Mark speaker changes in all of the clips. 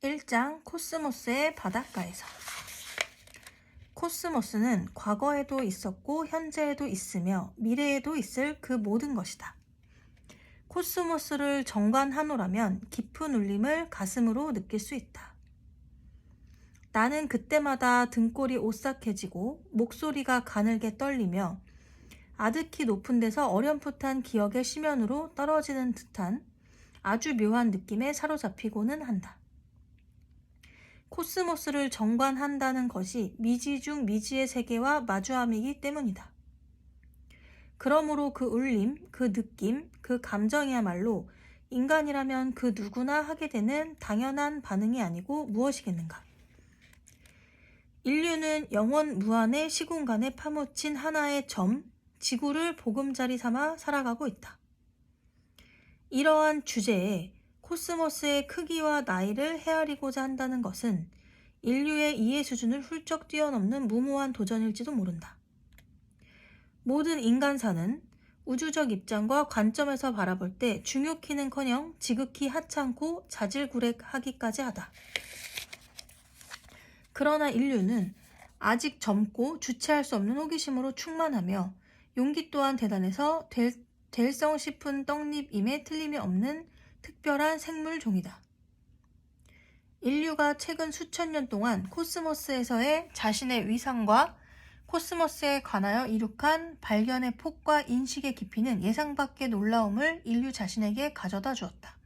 Speaker 1: 1장 코스모스의 바닷가에서. 코스모스는 과거에도 있었고 현재에도 있으며 미래에도 있을 그 모든 것이다. 코스모스를 정관하노라면 깊은 울림을 가슴으로 느낄 수 있다. 나는 그때마다 등골이 오싹해지고 목소리가 가늘게 떨리며 아득히 높은 데서 어렴풋한 기억의 심연으로 떨어지는 듯한 아주 묘한 느낌에 사로잡히고는 한다. 코스모스를 정관한다는 것이 미지 중 미지의 세계와 마주함이기 때문이다. 그러므로 그 울림, 그 느낌, 그 감정이야말로 인간이라면 그 누구나 하게 되는 당연한 반응이 아니고 무엇이겠는가. 인류는 영원 무한의 시공간에 파묻힌 하나의 점, 지구를 보금자리 삼아 살아가고 있다. 이러한 주제에 코스모스의 크기와 나이를 헤아리고자 한다는 것은 인류의 이해 수준을 훌쩍 뛰어넘는 무모한 도전일지도 모른다. 모든 인간사는 우주적 입장과 관점에서 바라볼 때 중요키는커녕 지극히 하찮고 자질구레하기까지 하다. 그러나 인류는 아직 젊고 주체할 수 없는 호기심으로 충만하며 용기 또한 대단해서 될성 싶은 떡잎임에 틀림이 없는 특별한 생물종이다. 인류가 최근 수천 년 동안 코스모스에서의 자신의 위상과 코스모스에 관하여 이룩한 발견의 폭과 인식의 깊이는 예상 밖의 놀라움을 인류 자신에게 가져다 주었다.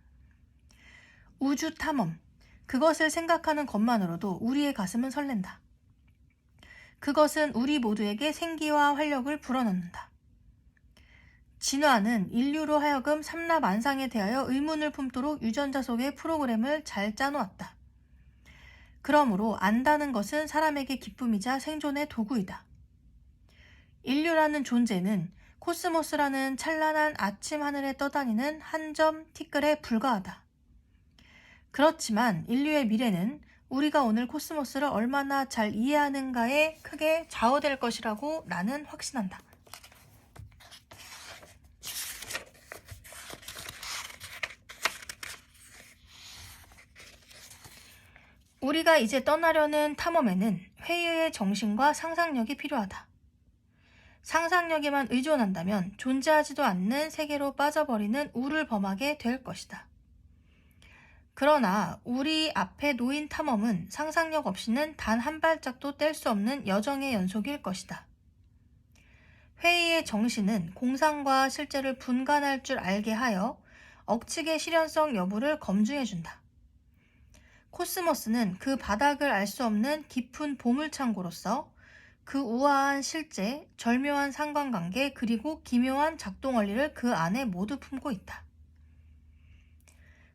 Speaker 1: 우주 탐험, 그것을 생각하는 것만으로도 우리의 가슴은 설렌다. 그것은 우리 모두에게 생기와 활력을 불어넣는다. 진화는 인류로 하여금 삼라만상에 대하여 의문을 품도록 유전자 속의 프로그램을 잘 짜놓았다. 그러므로 안다는 것은 사람에게 기쁨이자 생존의 도구이다. 인류라는 존재는 코스모스라는 찬란한 아침 하늘에 떠다니는 한 점 티끌에 불과하다. 그렇지만 인류의 미래는 우리가 오늘 코스모스를 얼마나 잘 이해하는가에 크게 좌우될 것이라고 나는 확신한다. 우리가 이제 떠나려는 탐험에는 회의의 정신과 상상력이 필요하다. 상상력에만 의존한다면 존재하지도 않는 세계로 빠져버리는 우를 범하게 될 것이다. 그러나 우리 앞에 놓인 탐험은 상상력 없이는 단 한 발짝도 뗄 수 없는 여정의 연속일 것이다. 회의의 정신은 공상과 실제를 분간할 줄 알게 하여 억측의 실현성 여부를 검증해준다. 코스모스는 그 바닥을 알 수 없는 깊은 보물창고로서 그 우아한 실제, 절묘한 상관관계 그리고 기묘한 작동 원리를 그 안에 모두 품고 있다.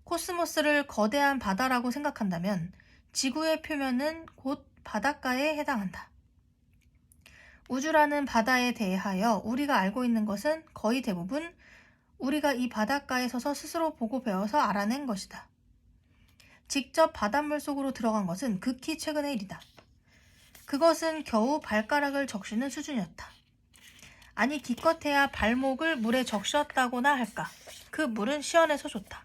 Speaker 1: 코스모스를 거대한 바다라고 생각한다면 지구의 표면은 곧 바닷가에 해당한다. 우주라는 바다에 대하여 우리가 알고 있는 것은 거의 대부분 우리가 이 바닷가에 서서 스스로 보고 배워서 알아낸 것이다. 직접 바닷물 속으로 들어간 것은 극히 최근의 일이다. 그것은 겨우 발가락을 적시는 수준이었다. 아니 기껏해야 발목을 물에 적셨다고나 할까. 그 물은 시원해서 좋다.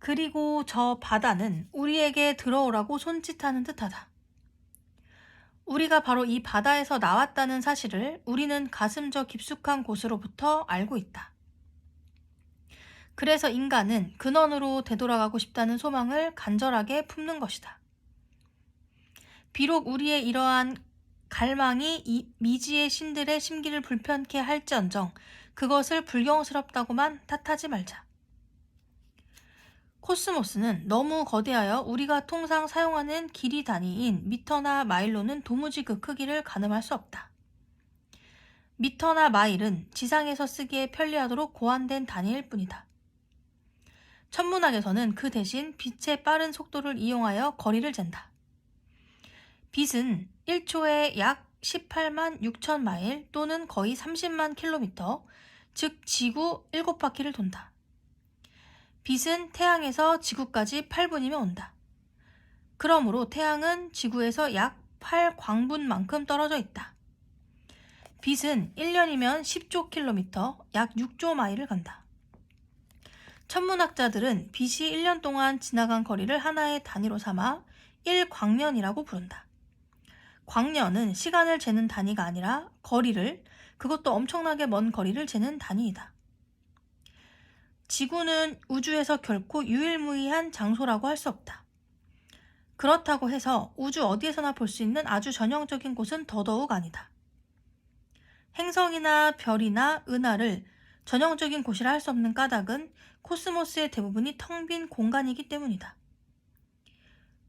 Speaker 1: 그리고 저 바다는 우리에게 들어오라고 손짓하는 듯하다. 우리가 바로 이 바다에서 나왔다는 사실을 우리는 가슴 저 깊숙한 곳으로부터 알고 있다. 그래서 인간은 근원으로 되돌아가고 싶다는 소망을 간절하게 품는 것이다. 비록 우리의 이러한 갈망이 이 미지의 신들의 심기를 불편케 할지언정 그것을 불경스럽다고만 탓하지 말자. 코스모스는 너무 거대하여 우리가 통상 사용하는 길이 단위인 미터나 마일로는 도무지 그 크기를 가늠할 수 없다. 미터나 마일은 지상에서 쓰기에 편리하도록 고안된 단위일 뿐이다. 천문학에서는 그 대신 빛의 빠른 속도를 이용하여 거리를 잰다. 빛은 1초에 약 18만 6천 마일 또는 거의 30만 킬로미터, 즉 지구 7바퀴를 돈다. 빛은 태양에서 지구까지 8분이면 온다. 그러므로 태양은 지구에서 약 8광분만큼 떨어져 있다. 빛은 1년이면 10조 킬로미터, 약 6조 마일을 간다. 천문학자들은 빛이 1년 동안 지나간 거리를 하나의 단위로 삼아 1광년이라고 부른다. 광년은 시간을 재는 단위가 아니라 거리를, 그것도 엄청나게 먼 거리를 재는 단위이다. 지구는 우주에서 결코 유일무이한 장소라고 할 수 없다. 그렇다고 해서 우주 어디에서나 볼 수 있는 아주 전형적인 곳은 더더욱 아니다. 행성이나 별이나 은하를 전형적인 곳이라 할 수 없는 까닭은 코스모스의 대부분이 텅 빈 공간이기 때문이다.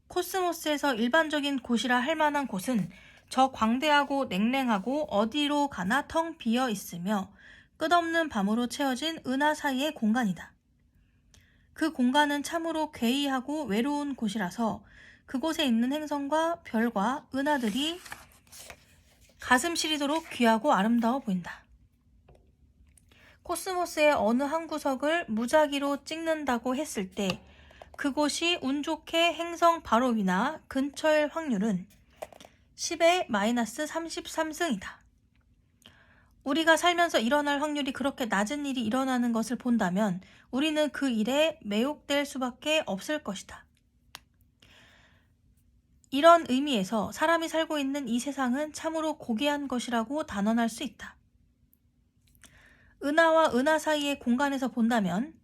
Speaker 1: 코스모스에서 일반적인 곳이라 할 만한 곳은 저 광대하고 냉랭하고 어디로 가나 텅 비어 있으며 끝없는 밤으로 채워진 은하 사이의 공간이다. 그 공간은 참으로 괴이하고 외로운 곳이라서 그곳에 있는 행성과 별과 은하들이 가슴 시리도록 귀하고 아름다워 보인다. 코스모스의 어느 한 구석을 무작위로 찍는다고 했을 때 그곳이 운 좋게 행성 바로 위나 근처일 확률은 10의 마이너스 33승이다. 우리가 살면서 일어날 확률이 그렇게 낮은 일이 일어나는 것을 본다면 우리는 그 일에 매혹될 수밖에 없을 것이다. 이런 의미에서 사람이 살고 있는 이 세상은 참으로 고귀한 것이라고 단언할 수 있다. 은하와 은하 사이의 공간에서 본다면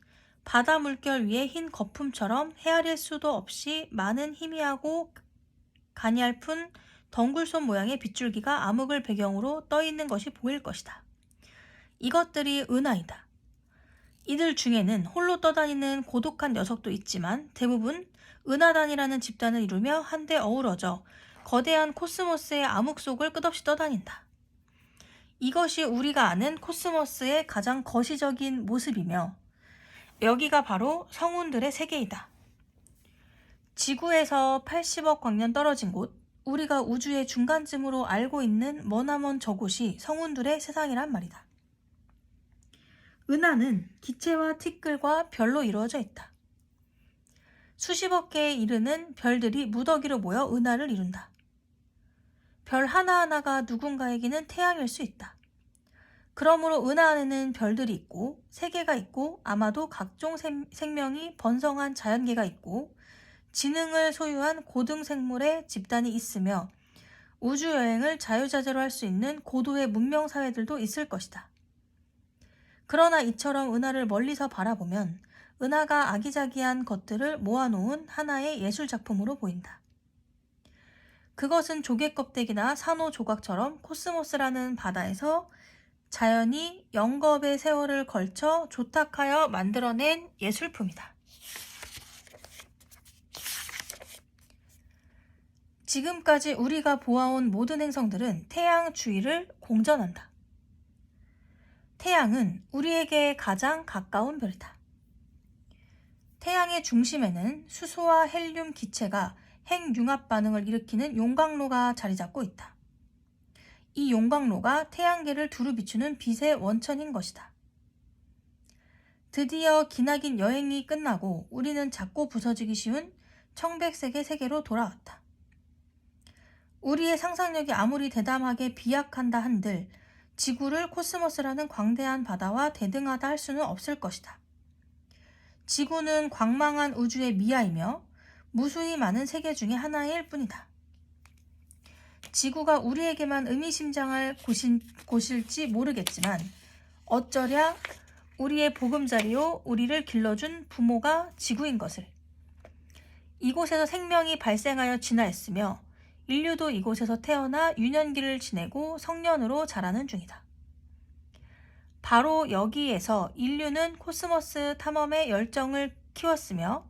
Speaker 1: 바다 물결 위에 흰 거품처럼 헤아릴 수도 없이 많은 희미하고 가냘픈 덩굴손 모양의 빗줄기가 암흑을 배경으로 떠 있는 것이 보일 것이다. 이것들이 은하이다. 이들 중에는 홀로 떠다니는 고독한 녀석도 있지만 대부분 은하단이라는 집단을 이루며 한데 어우러져 거대한 코스모스의 암흑 속을 끝없이 떠다닌다. 이것이 우리가 아는 코스모스의 가장 거시적인 모습이며 여기가 바로 성운들의 세계이다. 지구에서 80억 광년 떨어진 곳, 우리가 우주의 중간쯤으로 알고 있는 머나먼 저곳이 성운들의 세상이란 말이다. 은하는 기체와 티끌과 별로 이루어져 있다. 수십억 개에 이르는 별들이 무더기로 모여 은하를 이룬다. 별 하나하나가 누군가에게는 태양일 수 있다. 그러므로 은하 안에는 별들이 있고 세계가 있고 아마도 각종 생명이 번성한 자연계가 있고 지능을 소유한 고등생물의 집단이 있으며 우주여행을 자유자재로 할 수 있는 고도의 문명사회들도 있을 것이다. 그러나 이처럼 은하를 멀리서 바라보면 은하가 아기자기한 것들을 모아놓은 하나의 예술작품으로 보인다. 그것은 조개껍데기나 산호 조각처럼 코스모스라는 바다에서 자연이 영겁의 세월을 걸쳐 조탁하여 만들어낸 예술품이다. 지금까지 우리가 보아온 모든 행성들은 태양 주위를 공전한다. 태양은 우리에게 가장 가까운 별이다. 태양의 중심에는 수소와 헬륨 기체가 핵융합 반응을 일으키는 용광로가 자리 잡고 있다. 이 용광로가 태양계를 두루 비추는 빛의 원천인 것이다. 드디어 기나긴 여행이 끝나고 우리는 작고 부서지기 쉬운 청백색의 세계로 돌아왔다. 우리의 상상력이 아무리 대담하게 비약한다 한들 지구를 코스모스라는 광대한 바다와 대등하다 할 수는 없을 것이다. 지구는 광망한 우주의 미아이며 무수히 많은 세계 중에 하나일 뿐이다. 지구가 우리에게만 의미심장할 곳일지 모르겠지만 어쩌랴 우리의 보금자리요 우리를 길러준 부모가 지구인 것을. 이곳에서 생명이 발생하여 진화했으며 인류도 이곳에서 태어나 유년기를 지내고 성년으로 자라는 중이다. 바로 여기에서 인류는 코스모스 탐험의 열정을 키웠으며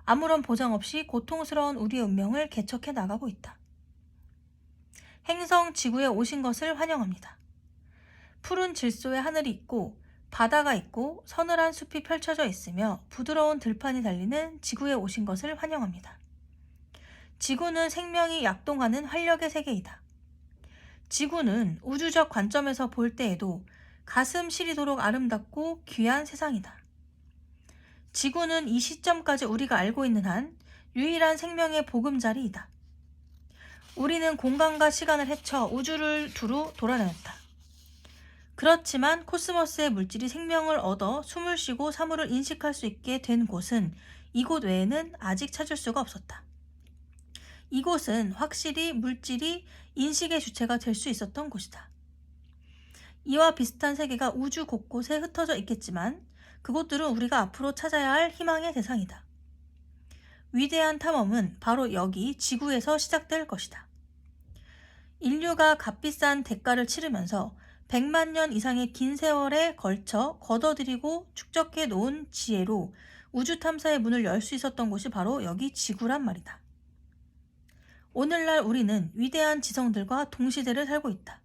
Speaker 1: 아무런 보장 없이 고통스러운 우리의 운명을 개척해 나가고 있다. 행성 지구에 오신 것을 환영합니다. 푸른 질소의 하늘이 있고 바다가 있고 서늘한 숲이 펼쳐져 있으며 부드러운 들판이 달리는 지구에 오신 것을 환영합니다. 지구는 생명이 약동하는 활력의 세계이다. 지구는 우주적 관점에서 볼 때에도 가슴 시리도록 아름답고 귀한 세상이다. 지구는 이 시점까지 우리가 알고 있는 한 유일한 생명의 보금자리이다. 우리는 공간과 시간을 헤쳐 우주를 두루 돌아다녔다. 그렇지만 코스모스의 물질이 생명을 얻어 숨을 쉬고 사물을 인식할 수 있게 된 곳은 이곳 외에는 아직 찾을 수가 없었다. 이곳은 확실히 물질이 인식의 주체가 될 수 있었던 곳이다. 이와 비슷한 세계가 우주 곳곳에 흩어져 있겠지만 그곳들은 우리가 앞으로 찾아야 할 희망의 대상이다. 위대한 탐험은 바로 여기 지구에서 시작될 것이다. 인류가 값비싼 대가를 치르면서 100만 년 이상의 긴 세월에 걸쳐 걷어들이고 축적해 놓은 지혜로 우주 탐사의 문을 열 수 있었던 곳이 바로 여기 지구란 말이다. 오늘날 우리는 위대한 지성들과 동시대를 살고 있다.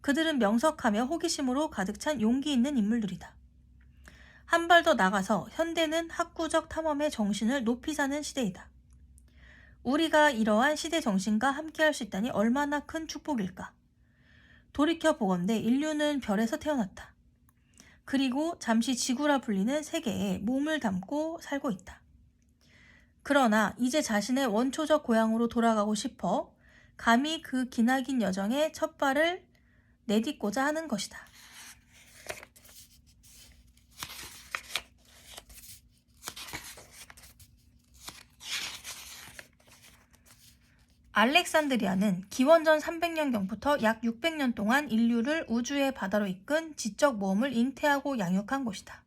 Speaker 1: 그들은 명석하며 호기심으로 가득 찬 용기 있는 인물들이다. 한 발 더 나가서 현대는 학구적 탐험의 정신을 높이 사는 시대이다. 우리가 이러한 시대 정신과 함께할 수 있다니 얼마나 큰 축복일까. 돌이켜 보건대 인류는 별에서 태어났다. 그리고 잠시 지구라 불리는 세계에 몸을 담고 살고 있다. 그러나 이제 자신의 원초적 고향으로 돌아가고 싶어 감히 그 기나긴 여정에 첫 발을 내딛고자 하는 것이다. 알렉산드리아는 기원전 300년경부터 약 600년 동안 인류를 우주의 바다로 이끈 지적 모험을 잉태하고 양육한 곳이다.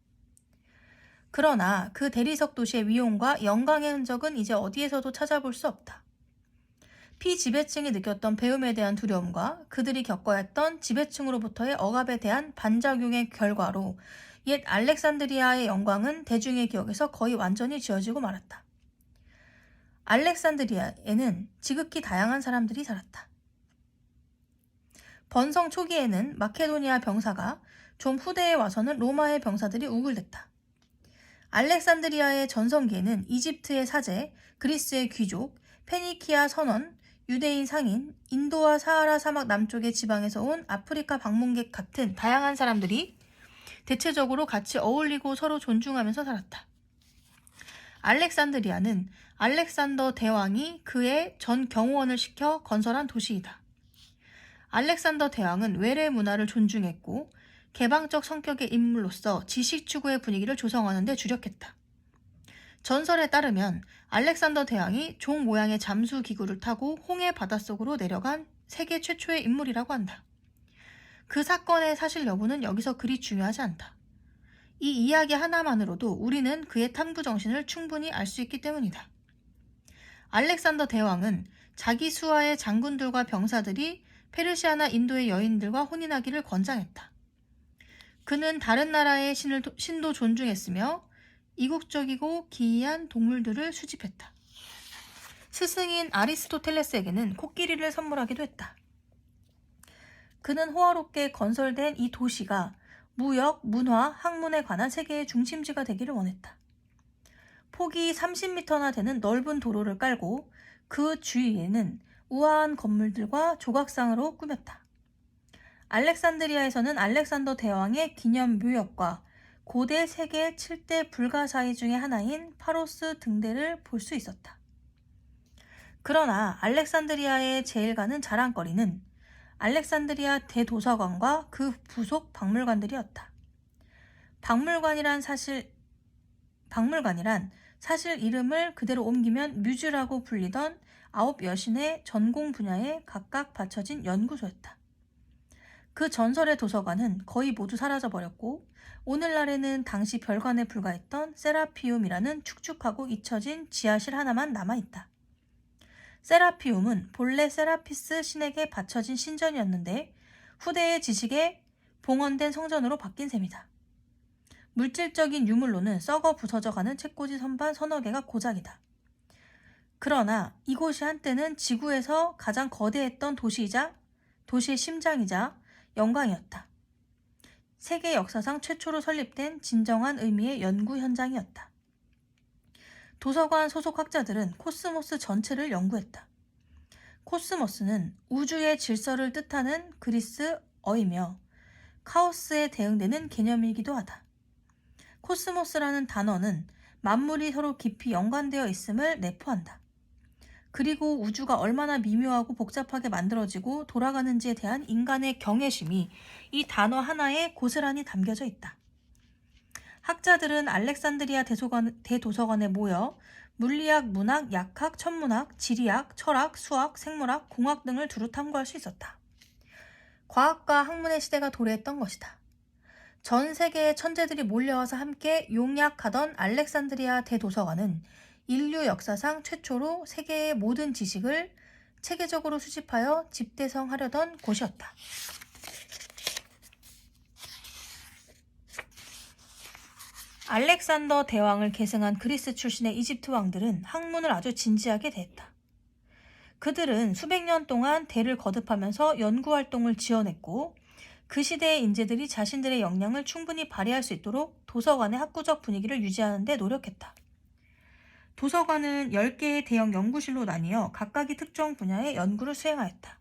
Speaker 1: 그러나 그 대리석 도시의 위용과 영광의 흔적은 이제 어디에서도 찾아볼 수 없다. 피지배층이 느꼈던 배움에 대한 두려움과 그들이 겪어야 했던 지배층으로부터의 억압에 대한 반작용의 결과로 옛 알렉산드리아의 영광은 대중의 기억에서 거의 완전히 지워지고 말았다. 알렉산드리아에는 지극히 다양한 사람들이 살았다. 번성 초기에는 마케도니아 병사가, 좀 후대에 와서는 로마의 병사들이 우글댔다. 알렉산드리아의 전성기에는 이집트의 사제, 그리스의 귀족, 페니키아 선원, 유대인 상인, 인도와 사하라 사막 남쪽의 지방에서 온 아프리카 방문객 같은 다양한 사람들이 대체적으로 같이 어울리고 서로 존중하면서 살았다. 알렉산드리아는 알렉산더 대왕이 그의 전 경호원을 시켜 건설한 도시이다. 알렉산더 대왕은 외래 문화를 존중했고 개방적 성격의 인물로서 지식 추구의 분위기를 조성하는 데 주력했다. 전설에 따르면 알렉산더 대왕이 종 모양의 잠수 기구를 타고 홍해 바닷속으로 내려간 세계 최초의 인물이라고 한다. 그 사건의 사실 여부는 여기서 그리 중요하지 않다. 이 이야기 하나만으로도 우리는 그의 탐구 정신을 충분히 알 수 있기 때문이다. 알렉산더 대왕은 자기 수하의 장군들과 병사들이 페르시아나 인도의 여인들과 혼인하기를 권장했다. 그는 다른 나라의 신도 존중했으며 이국적이고 기이한 동물들을 수집했다. 스승인 아리스토텔레스에게는 코끼리를 선물하기도 했다. 그는 호화롭게 건설된 이 도시가 무역, 문화, 학문에 관한 세계의 중심지가 되기를 원했다. 폭이 30m나 되는 넓은 도로를 깔고 그 주위에는 우아한 건물들과 조각상으로 꾸몄다. 알렉산드리아에서는 알렉산더 대왕의 기념 묘역과 고대 세계 7대 불가사의 중의 하나인 파로스 등대를 볼 수 있었다. 그러나 알렉산드리아의 제일 가는 자랑거리는 알렉산드리아 대도서관과 그 부속 박물관들이었다. 박물관이란 사실 이름을 그대로 옮기면 뮤즈라고 불리던 9 여신의 전공 분야에 각각 받쳐진 연구소였다. 그 전설의 도서관은 거의 모두 사라져버렸고 오늘날에는 당시 별관에 불과했던 세라피움이라는 축축하고 잊혀진 지하실 하나만 남아있다. 세라피움은 본래 세라피스 신에게 바쳐진 신전이었는데 후대의 지식에 봉헌된 성전으로 바뀐 셈이다. 물질적인 유물로는 썩어 부서져가는 책꽂이 선반 서너 개가 고작이다. 그러나 이곳이 한때는 지구에서 가장 거대했던 도시의 심장이자 영광이었다. 세계 역사상 최초로 설립된 진정한 의미의 연구 현장이었다. 도서관 소속 학자들은 코스모스 전체를 연구했다. 코스모스는 우주의 질서를 뜻하는 그리스어이며 카오스에 대응되는 개념이기도 하다. 코스모스라는 단어는 만물이 서로 깊이 연관되어 있음을 내포한다. 그리고 우주가 얼마나 미묘하고 복잡하게 만들어지고 돌아가는지에 대한 인간의 경외심이 이 단어 하나에 고스란히 담겨져 있다. 학자들은 알렉산드리아 대도서관에 모여 물리학, 문학, 약학, 천문학, 지리학, 철학, 수학, 생물학, 공학 등을 두루 탐구할 수 있었다. 과학과 학문의 시대가 도래했던 것이다. 전 세계의 천재들이 몰려와서 함께 용약하던 알렉산드리아 대도서관은 인류 역사상 최초로 세계의 모든 지식을 체계적으로 수집하여 집대성하려던 곳이었다. 알렉산더 대왕을 계승한 그리스 출신의 이집트 왕들은 학문을 아주 진지하게 대했다. 그들은 수백 년 동안 대를 거듭하면서 연구활동을 지어냈고 그 시대의 인재들이 자신들의 역량을 충분히 발휘할 수 있도록 도서관의 학구적 분위기를 유지하는 데 노력했다. 도서관은 10개의 대형 연구실로 나뉘어 각각이 특정 분야의 연구를 수행하였다.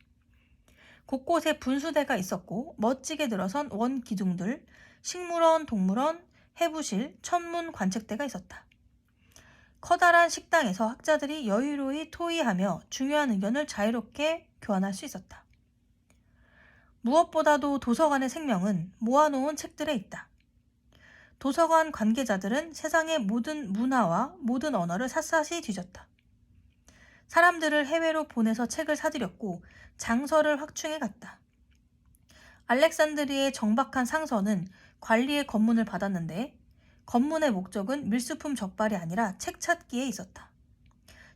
Speaker 1: 곳곳에 분수대가 있었고 멋지게 늘어선 원기둥들, 식물원, 동물원, 해부실, 천문 관측대가 있었다. 커다란 식당에서 학자들이 여유로이 토의하며 중요한 의견을 자유롭게 교환할 수 있었다. 무엇보다도 도서관의 생명은 모아놓은 책들에 있다. 도서관 관계자들은 세상의 모든 문화와 모든 언어를 샅샅이 뒤졌다. 사람들을 해외로 보내서 책을 사들였고 장서를 확충해 갔다. 알렉산드리아의 정박한 상서는 관리의 검문을 받았는데 검문의 목적은 밀수품 적발이 아니라 책 찾기에 있었다.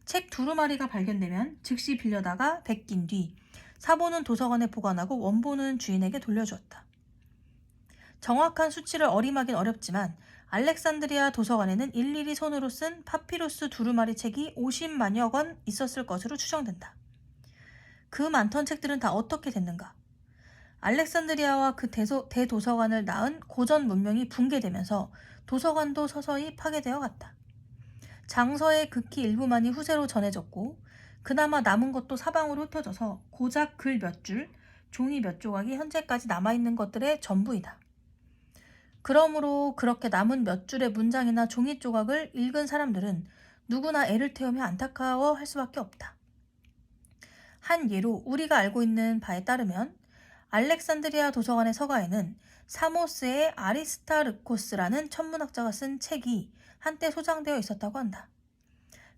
Speaker 1: 책 두루마리가 발견되면 즉시 빌려다가 베낀 뒤 사본은 도서관에 보관하고 원본은 주인에게 돌려주었다. 정확한 수치를 어림하긴 어렵지만 알렉산드리아 도서관에는 일일이 손으로 쓴 파피루스 두루마리 책이 50만여 권 있었을 것으로 추정된다. 그 많던 책들은 다 어떻게 됐는가? 알렉산드리아와 그 대도서관을 낳은 고전 문명이 붕괴되면서 도서관도 서서히 파괴되어 갔다. 장서의 극히 일부만이 후세로 전해졌고 그나마 남은 것도 사방으로 흩어져서 고작 글 몇 줄, 종이 몇 조각이 현재까지 남아있는 것들의 전부이다. 그러므로 그렇게 남은 몇 줄의 문장이나 종이 조각을 읽은 사람들은 누구나 애를 태우며 안타까워할 수밖에 없다. 한 예로 우리가 알고 있는 바에 따르면 알렉산드리아 도서관의 서가에는 사모스의 아리스타르코스라는 천문학자가 쓴 책이 한때 소장되어 있었다고 한다.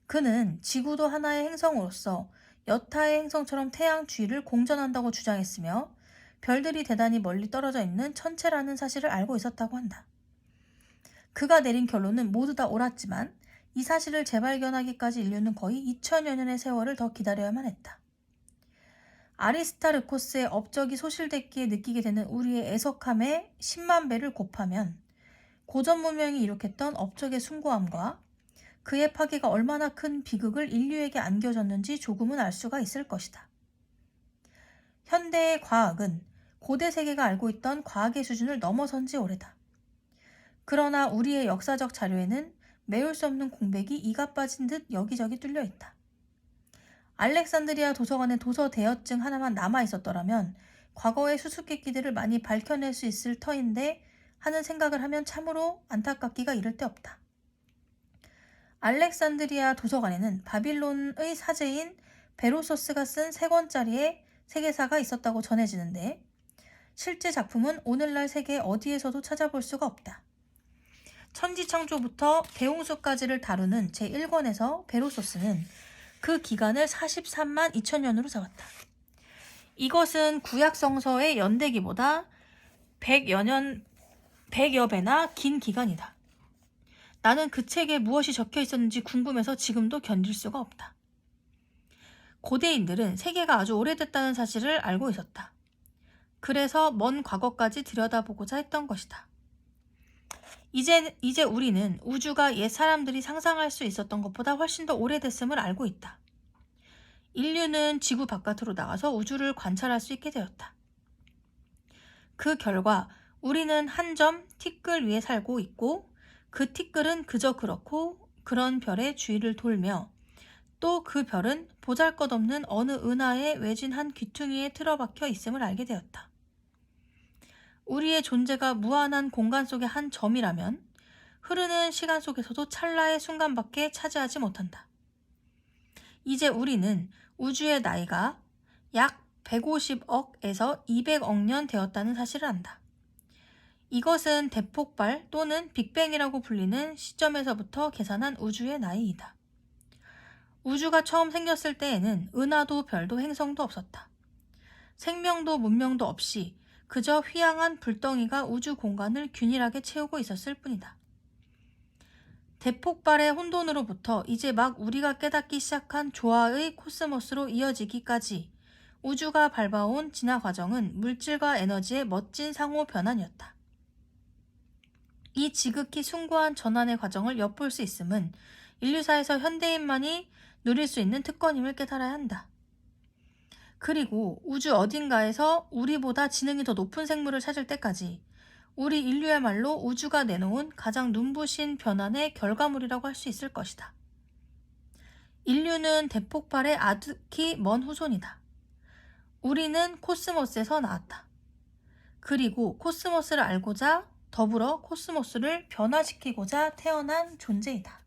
Speaker 1: 그는 지구도 하나의 행성으로서 여타의 행성처럼 태양 주위를 공전한다고 주장했으며 별들이 대단히 멀리 떨어져 있는 천체라는 사실을 알고 있었다고 한다. 그가 내린 결론은 모두 다 옳았지만 이 사실을 재발견하기까지 인류는 거의 2000여 년의 세월을 더 기다려야만 했다. 아리스타르코스의 업적이 소실됐기에 느끼게 되는 우리의 애석함의 10만 배를 곱하면 고전 문명이 일으켰던 업적의 숭고함과 그의 파괴가 얼마나 큰 비극을 인류에게 안겨줬는지 조금은 알 수가 있을 것이다. 현대의 과학은 고대 세계가 알고 있던 과학의 수준을 넘어선 지 오래다. 그러나 우리의 역사적 자료에는 메울 수 없는 공백이 이가 빠진 듯 여기저기 뚫려 있다. 알렉산드리아 도서관의 도서 대여증 하나만 남아 있었더라면 과거의 수수께끼들을 많이 밝혀낼 수 있을 터인데 하는 생각을 하면 참으로 안타깝기가 이를 데 없다. 알렉산드리아 도서관에는 바빌론의 사제인 베로소스가 쓴 3권짜리의 세계사가 있었다고 전해지는데 실제 작품은 오늘날 세계 어디에서도 찾아볼 수가 없다. 천지창조부터 대홍수까지를 다루는 제1권에서 베로소스는 그 기간을 43만 2천년으로 잡았다. 이것은 구약성서의 연대기보다 100여 배나 긴 기간이다. 나는 그 책에 무엇이 적혀 있었는지 궁금해서 지금도 견딜 수가 없다. 고대인들은 세계가 아주 오래됐다는 사실을 알고 있었다. 그래서 먼 과거까지 들여다보고자 했던 것이다. 이제 우리는 우주가 옛 사람들이 상상할 수 있었던 것보다 훨씬 더 오래됐음을 알고 있다. 인류는 지구 바깥으로 나가서 우주를 관찰할 수 있게 되었다. 그 결과 우리는 한 점 티끌 위에 살고 있고 그 티끌은 그저 그렇고 그런 별의 주위를 돌며 또 그 별은 보잘것없는 어느 은하에 외진 한 귀퉁이에 틀어박혀 있음을 알게 되었다. 우리의 존재가 무한한 공간 속의 한 점이라면 흐르는 시간 속에서도 찰나의 순간밖에 차지하지 못한다. 이제 우리는 우주의 나이가 약 150억에서 200억 년 되었다는 사실을 안다. 이것은 대폭발 또는 빅뱅이라고 불리는 시점에서부터 계산한 우주의 나이이다. 우주가 처음 생겼을 때에는 은하도 별도 행성도 없었다. 생명도 문명도 없이 그저 휘황한 불덩이가 우주 공간을 균일하게 채우고 있었을 뿐이다. 대폭발의 혼돈으로부터 이제 막 우리가 깨닫기 시작한 조화의 코스모스로 이어지기까지 우주가 밟아온 진화 과정은 물질과 에너지의 멋진 상호 변환이었다. 이 지극히 숭고한 전환의 과정을 엿볼 수 있음은 인류사에서 현대인만이 누릴 수 있는 특권임을 깨달아야 한다. 그리고 우주 어딘가에서 우리보다 지능이 더 높은 생물을 찾을 때까지 우리 인류야말로 우주가 내놓은 가장 눈부신 변환의 결과물이라고 할 수 있을 것이다. 인류는 대폭발의 아득히 먼 후손이다. 우리는 코스모스에서 나왔다. 그리고 코스모스를 알고자 더불어 코스모스를 변화시키고자 태어난 존재이다.